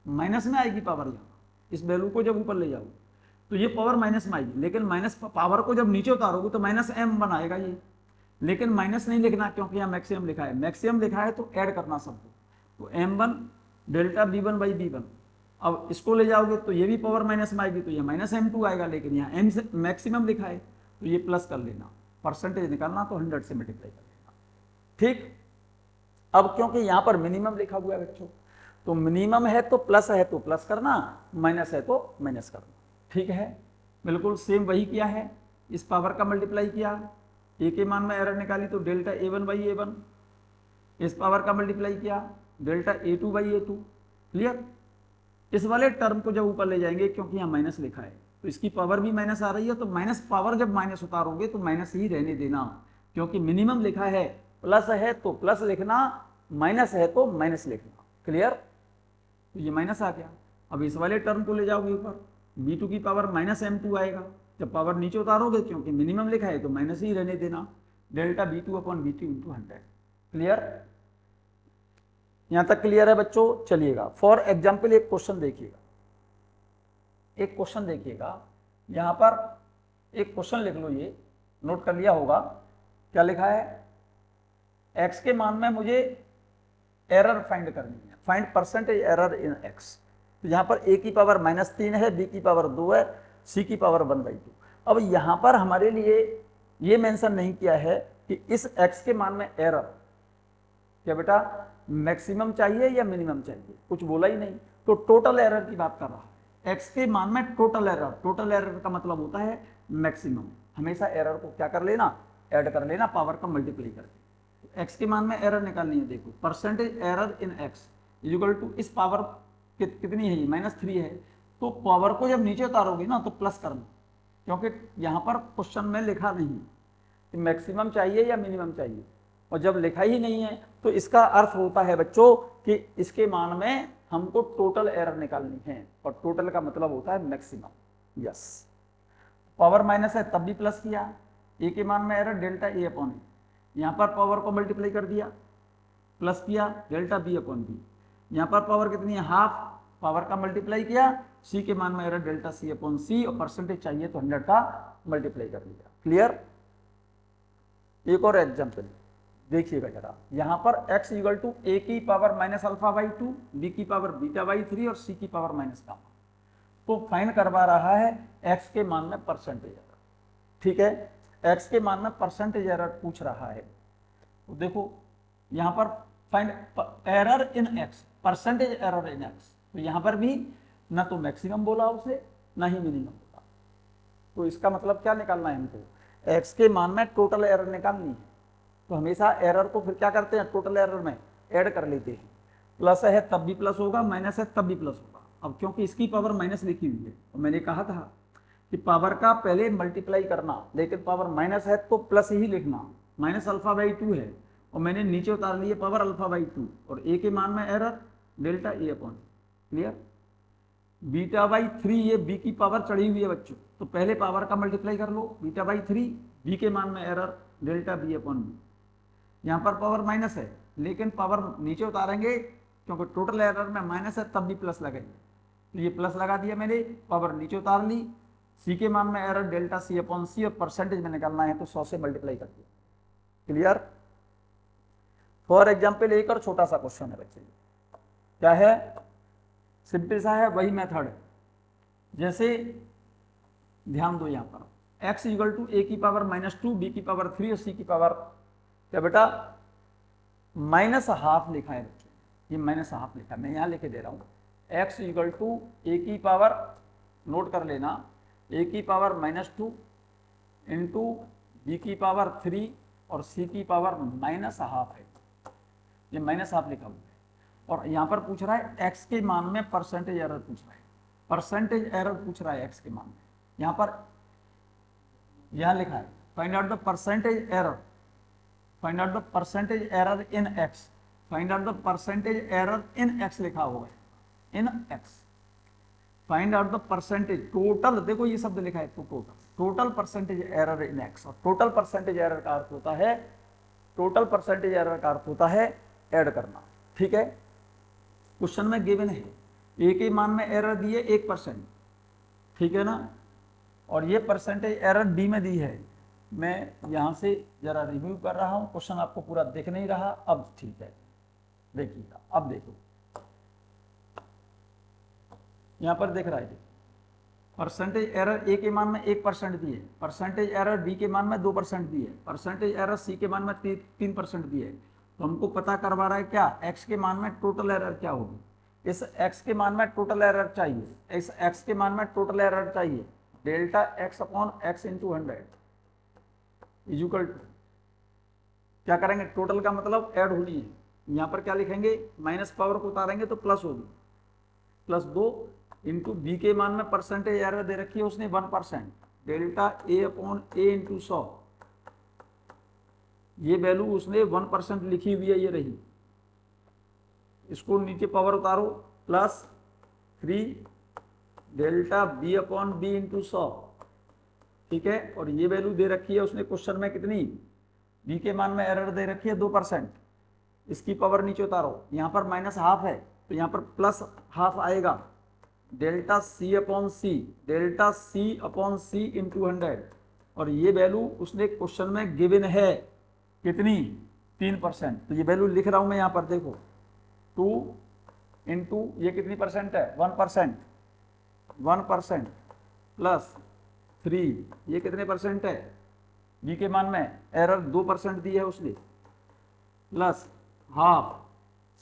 माइनस में आएगी पावर। यहाँ इस वैल्यू को जब ऊपर ले जाओ तो ये पावर माइनस में आएगी, लेकिन माइनस पावर को जब नीचे उतारोगे तो माइनस m बनाएगा ये, लेकिन माइनस नहीं लिखना क्योंकि यहाँ मैक्सिमम लिखा है। मैक्सिमम लिखा है तो ऐड करना सबको, तो m1 delta b1 by b1। अब इसको ले जाओगे तो ये भी पावर माइनस में आएगी, तो ये माइनस m2 आएगा, लेकिन यहाँ m से मैक्सिमम लिखा है तो ये प्लस कर लेना, परसेंटेज निकालना तो 100 से मल्टीप्लाई कर लेना, ठीक। अब क्योंकि यहाँ पर मिनिमम लिखा हुआ है बच्चों, तो मिनिमम है तो प्लस करना, माइनस है तो माइनस करना, ठीक है। बिल्कुल सेम वही किया है, इस पावर का मल्टीप्लाई किया, a के मान में एरर निकाली तो डेल्टा a1 बाई a1, इस पावर का मल्टीप्लाई किया delta a2 by a2। Clear. इस वाले टर्म को जब ऊपर ले जाएंगे, क्योंकि यहाँ माइनस लिखा है तो इसकी पावर भी माइनस आ रही है, तो माइनस पावर जब माइनस उतारोगे तो माइनस ही रहने देना, क्योंकि मिनिमम लिखा है, प्लस है तो प्लस लिखना, माइनस है तो माइनस लिखना। क्लियर। तो ये माइनस आ गया। अब इस वाले टर्म को ले जाओगे ऊपर, b2 की पावर माइनस m2 आएगा, जब पावर नीचे उतारोगे क्योंकि मिनिमम लिखा है तो माइनस ही रहने देना, delta b2 upon b2 into 100। Clear. यहां तक क्लियर है बच्चों। चलिएगा फॉर एग्जाम्पल एक क्वेश्चन देखिएगा, एक क्वेश्चन देखिएगा, यहां पर एक क्वेश्चन लिख लो, ये नोट कर लिया होगा। क्या लिखा है, x के मान में मुझे एरर फाइंड करनी है, find percentage error in x। तो यहाँ पर a की पावर -3 है, b की पावर 2 है, c की पावर 1/2। अब यहाँ पर हमारे लिए ये मेंशन नहीं किया है कि इस x के मान में एरर क्या बेटा मैक्सिमम चाहिए या मिनिमम चाहिए, कुछ बोला ही नहीं। तो टोटल एरर की बात कर रहा है, x के मान में टोटल एरर, टोटल एरर का मतलब होता है मैक्सिमम। हमेशा एरर को क्या कर लेना, ऐड कर लेना, पावर का मल्टीप्लाई करके। x के मान में एरर निकालनी है, देखो percentage error in x equal to इस पावर कितनी है, -3 है, तो पावर को जब नीचे उतारोगे ना तो प्लस करना, क्योंकि यहाँ पर क्वेश्चन में लिखा नहीं कि मैक्सिमम चाहिए या मिनिमम चाहिए, और जब लिखा ही नहीं है तो इसका अर्थ होता है बच्चों कि इसके मान में हमको टोटल एरर निकालनी है, और टोटल का मतलब होता है मैक्सिमम। यस, पावर माइनस है तब भी प्लस किया, ए के मान में एरर डेल्टा ए अपॉन ए, यहाँ पर पावर को मल्टीप्लाई कर दिया, प्लस किया डेल्टा बी अपॉन बी, यहाँ पर पावर कितनी है हाफ, पावर का मल्टीप्लाई किया, सी के मान में एरर डेल्टा सी अपॉन सी, और परसेंटेज चाहिए तो 100 का मल्टीप्लाई कर लिया। क्लियर। एक और एग्जाम्पल देखिएगा जरा, यहाँ पर x इक्वल टू a की power minus alpha by 2, b की पावर बीटा बाई 3 और c की पावर माइनस गामा। तो फाइंड करवा रहा है x के मान में परसेंटेज एरर। ठीक है, x के मान में परसेंटेज एरर पूछ रहा है। तो देखो यहाँ पर find error in x, percentage error in x। तो यहाँ पर भी ना तो मैक्सिमम बोला उसे ना ही मिनिमम बोला। तो इसका मतलब क्या निकालना है हमको, x के मान में टोटल एरर निकालनी है। तो हमेशा एरर को फिर क्या करते हैं, टोटल एरर में ऐड कर लेते हैं। प्लस है तब भी प्लस होगा, माइनस है तब भी प्लस होगा। अब क्योंकि इसकी पावर माइनस लिखी हुई है, तो मैंने कहा था कि पावर का पहले मल्टीप्लाई करना, लेकिन पावर माइनस है तो प्लस ही लिखना। माइनस अल्फा बाई 2 है और मैंने नीचे उतार लिए पावर अल्फा बाई 2, और ए के मान में error delta A upon. Clear. Beta by 3 ये बी की पावर चढ़ी हुई है बच्चों, तो पहले पावर का मल्टीप्लाई कर लो, बीटा बाई 3, बी के मान में error delta B upon b. यहाँ पर पावर माइनस है लेकिन पावर नीचे उतारेंगे क्योंकि टोटल एरर में माइनस है, तब भी प्लस लगेंगे। तो ये प्लस लगा दिया मैंने, पावर नीचे उतार ली, सी के मान में एरर डेल्टा सी अपॉन सी, और परसेंटेज में निकालना है तो 100 से मल्टीप्लाई कर दिया। क्लियर। फॉर एग्जाम्पल एक और छोटा सा क्वेश्चन है बच्चे, क्या है, सिंपल सा है, वही मेथड है। जैसे ध्यान दो यहाँ पर x इक्वल टू a की पावर माइनस 2, b की पावर 3 और c की पावर क्या बेटा माइनस हाफ लिखा है बच्चों, ये माइनस हाफ लिखा है, मैं यहाँ लिखे दे रहा हूँ। x इक्वल टू a की पावर, नोट कर लेना, a की पावर माइनस 2 इंटू बी की पावर 3 और c की पावर माइनस हाफ है, ये माइनस हाफ लिखा हुआ है। और यहाँ पर पूछ रहा है x के मान में परसेंटेज एरर पूछ रहा है, परसेंटेज एरर पूछ रहा है x के मान में। यहाँ पर यहाँ लिखा है find out the percentage error, find out the percentage error in x, find out the percentage error in x लिखा हुआ है, इन x। Find out the percentage, total, देखो ये शब्द लिखा है तो total percentage error in x, और टोटल परसेंटेज एरर का अर्थ होता है, टोटल परसेंटेज एरर का अर्थ होता है ऐड करना। ठीक है, क्वेश्चन में गिवन है ए के मान में एरर दिए 1%, ठीक है ना, और ये परसेंटेज एरर बी में दी है। मैं यहां से जरा रिव्यू कर रहा हूं, क्वेश्चन आपको पूरा दिख नहीं रहा, अब ठीक है देखिएगा। अब देखो यहां पर दिख रहा है, परसेंटेज एरर ए के मान में 1% दिए, परसेंटेज एरर बी के मान में 2% दिए, परसेंटेज एरर सी के मान में 3% दिए। तो हमको पता करवा रहा है क्या, x के मान में टोटल एरर क्या होगी। इस x के मान में टोटल एरर चाहिए, इस x के मान में टोटल एरर चाहिए, delta x upon x into 100 equal to, क्या करेंगे, टोटल का मतलब ऐड होनी है। यहाँ पर क्या लिखेंगे, माइनस पावर को उतारेंगे तो प्लस होगी, प्लस 2 इंटू बी के मान में परसेंटेज एरर दे रखी है उसने 1%, delta A upon A into 100, ये वैल्यू उसने 1% लिखी हुई है, ये रही, इसको नीचे पावर उतारो, plus 3 delta B upon B into 100, ठीक है। और ये वैल्यू दे रखी है उसने क्वेश्चन में कितनी, बी के मान में एरर दे रखी है 2%, इसकी पावर नीचे उतारो, यहाँ पर माइनस हाफ है तो यहाँ पर प्लस हाफ आएगा, डेल्टा सी अपॉन सी, डेल्टा सी अपॉन सी इंटू 100, और ये वैल्यू उसने क्वेश्चन में गिवन है कितनी, 3%। तो ये वैल्यू लिख रहा हूं मैं यहाँ पर, देखो 2 इंटू ये कितनी परसेंट है, 1%, 1% प्लस 3 ये कितने परसेंट है, बी के मान में एरर 2% दी है उसने, प्लस हाफ,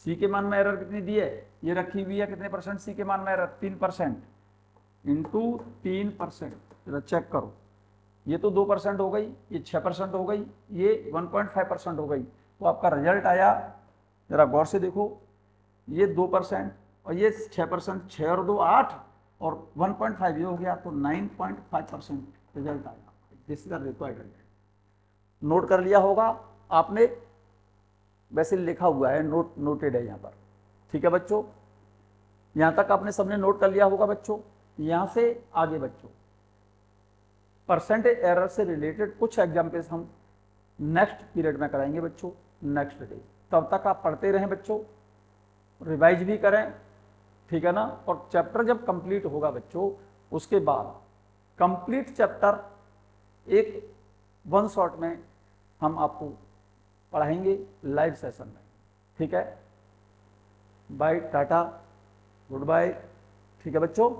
सी के मान में एरर कितनी दी है, ये रखी हुई है कितने परसेंट, सी के मान में एरर 3%, इंटू 3%। जरा चेक करो, ये तो 2% हो गई, ये 6% हो गई, ये 1.5% हो गई। तो आपका रिजल्ट आया, जरा गौर से देखो, ये 2% और ये 6%, 6 और 2 8 और 1.5 ये हो गया, तो 9.5% रिजल्ट आया। This is the required result. Note कर लिया होगा आपने, वैसे लिखा हुआ है, नोटेड है यहाँ पर, ठीक है बच्चों। यहाँ तक आपने सबने नोट कर लिया होगा बच्चों। यहाँ से आगे बच्चों परसेंटेज एरर से रिलेटेड कुछ एग्जाम्पल्स हम नेक्स्ट पीरियड में कराएंगे बच्चों, नेक्स्ट डे। तब तक आप पढ़ते रहें बच्चों, रिवाइज भी करें, ठीक है ना। और चैप्टर जब कंप्लीट होगा बच्चों, उसके बाद कंप्लीट चैप्टर एक वन शॉट में हम आपको पढ़ाएंगे लाइव सेशन में। ठीक है, बाय, टाटा, गुड बाय। ठीक है बच्चों।